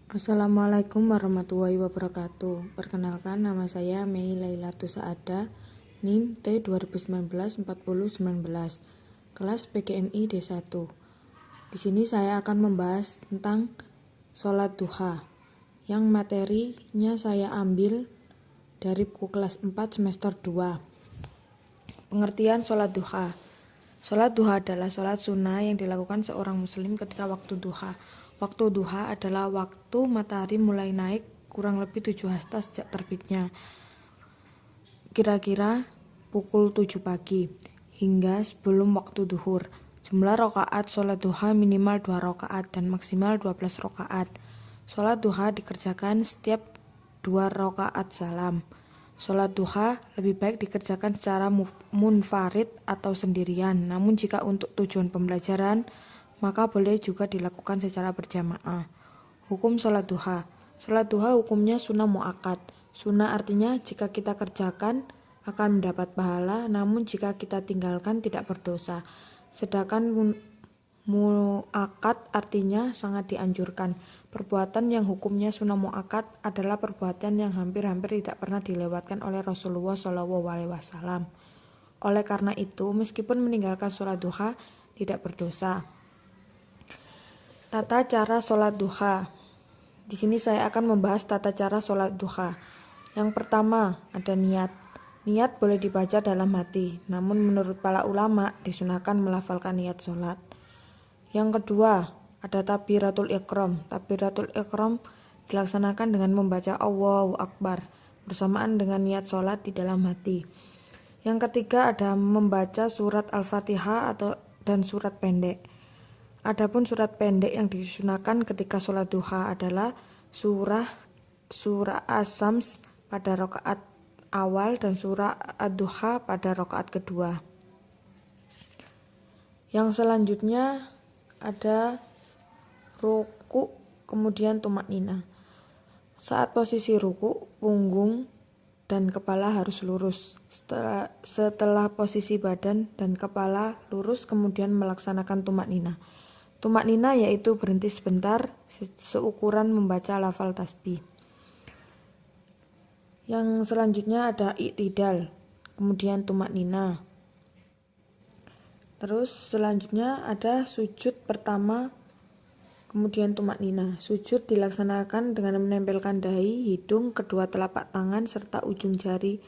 Assalamualaikum warahmatullahi wabarakatuh. Perkenalkan, nama saya Mei Lailatus Saada, NIM T 2019-4019, kelas PGMI D1. Di sini saya akan membahas tentang sholat duha, yang materinya saya ambil dari buku kelas 4 semester 2. Pengertian sholat duha. Sholat duha adalah sholat sunnah yang dilakukan seorang muslim ketika waktu duha. Waktu duha adalah waktu matahari mulai naik kurang lebih 7 hasta sejak terbitnya, kira-kira pukul 7 pagi, hingga sebelum waktu duhur. Jumlah rakaat sholat duha minimal 2 rakaat dan maksimal 12 rakaat. Sholat duha dikerjakan setiap 2 rakaat salam. Sholat duha lebih baik dikerjakan secara munfarid atau sendirian, namun jika untuk tujuan pembelajaran, maka boleh juga dilakukan secara berjamaah. Hukum sholat duha. Sholat duha hukumnya sunnah muakkad. Sunnah artinya jika kita kerjakan akan mendapat pahala, namun jika kita tinggalkan tidak berdosa. Sedangkan muakkad artinya sangat dianjurkan. Perbuatan yang hukumnya sunnah muakkad adalah perbuatan yang hampir-hampir tidak pernah dilewatkan oleh Rasulullah SAW. Oleh karena itu, meskipun meninggalkan sholat duha tidak berdosa. Tata cara sholat duha. Di sini saya akan membahas tata cara sholat duha. Yang pertama, ada niat. Niat boleh dibaca dalam hati, namun menurut para ulama disunahkan melafalkan niat sholat. Yang kedua, ada takbiratul ihram. Takbiratul ihram dilaksanakan dengan membaca Allahu Akbar bersamaan dengan niat sholat di dalam hati. Yang ketiga, ada membaca surat Al-Fatihah dan surat pendek. Adapun surat pendek yang disunahkan ketika sholat duha adalah surah As-Sams pada rakaat awal dan surah Ad-Duha pada rakaat kedua. Yang selanjutnya ada ruku, kemudian tumakninah. Saat posisi ruku, punggung dan kepala harus lurus. Setelah posisi badan dan kepala lurus, kemudian melaksanakan tumakninah. Tumakninah yaitu berhenti sebentar seukuran membaca lafal tasbih. Yang selanjutnya ada i'tidal, kemudian tumakninah. Terus selanjutnya ada sujud pertama, kemudian tumakninah. Sujud dilaksanakan dengan menempelkan dahi, hidung, kedua telapak tangan serta ujung jari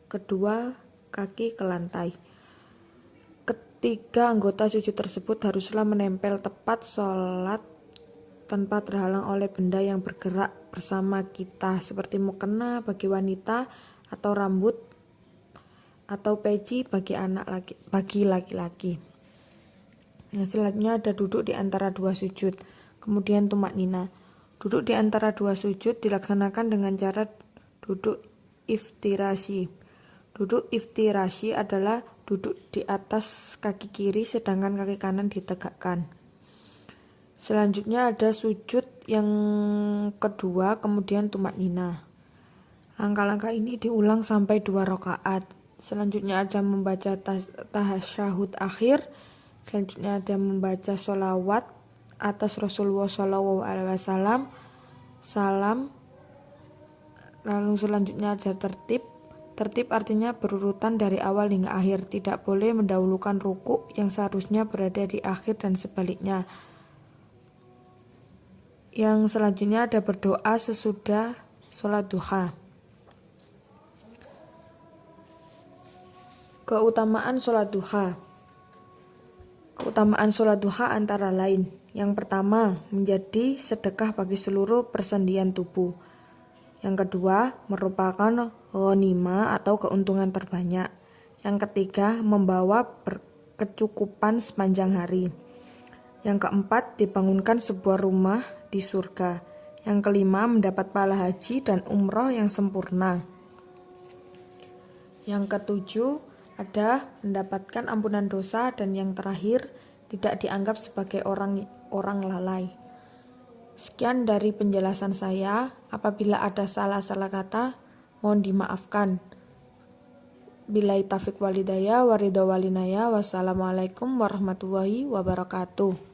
kedua kaki ke lantai. Ketiga anggota sujud tersebut haruslah menempel tepat sholat tanpa terhalang oleh benda yang bergerak bersama kita, seperti mukena bagi wanita atau rambut atau peci bagi laki-laki. Yang selanjutnya ada duduk di antara dua sujud, kemudian tumakninah. Duduk di antara dua sujud dilaksanakan dengan cara duduk iftirasyi. Duduk iftirasyi adalah duduk di atas kaki kiri sedangkan kaki kanan ditegakkan. Selanjutnya ada sujud yang kedua, kemudian tumakninah. Langkah-langkah ini diulang sampai 2 rakaat. Selanjutnya ada membaca tasyahud akhir. Selanjutnya ada membaca sholawat atas Rasulullah SAW, salam. Lalu selanjutnya ada tertib. Tertib artinya berurutan dari awal hingga akhir, tidak boleh mendahulukan ruku yang seharusnya berada di akhir dan sebaliknya. Yang selanjutnya ada berdoa sesudah sholat duha. Keutamaan sholat duha. Keutamaan sholat duha antara lain. Yang pertama, menjadi sedekah bagi seluruh persendian tubuh. Yang kedua, merupakan ghanimah atau keuntungan terbanyak. Yang ketiga, membawa kecukupan sepanjang hari. Yang keempat, dibangunkan sebuah rumah di surga. Yang kelima, mendapat pahala haji dan umroh yang sempurna. Yang ketujuh, ada mendapatkan ampunan dosa, dan yang terakhir, tidak dianggap sebagai orang lalai. Sekian dari penjelasan saya. Apabila ada salah-salah kata, mohon dimaafkan. Billahi taufiq walhidayah, waridha walinaya. Wassalamualaikum warahmatullahi wabarakatuh.